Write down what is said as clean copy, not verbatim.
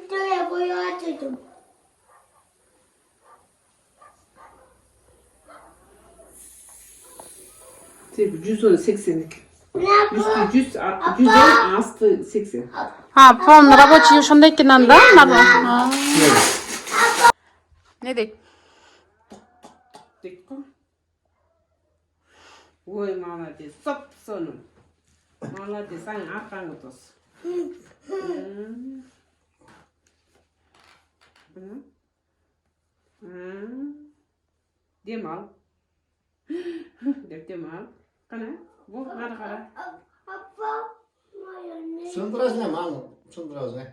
Şuraya boyu açacağım. Tabii 180'lik. Ne yapıyor? 110 astı 80. Ha, pon рабочий ошондойкинен да? Ha. Ne deyip? Dik koy. Oy молодец. Sop sonun. Молодец. Sen arkanı tut. Dem al. Dem al. Kana? Bu, qara. Papa, mayonez. Sındıracağım hanım. Sındıracağım.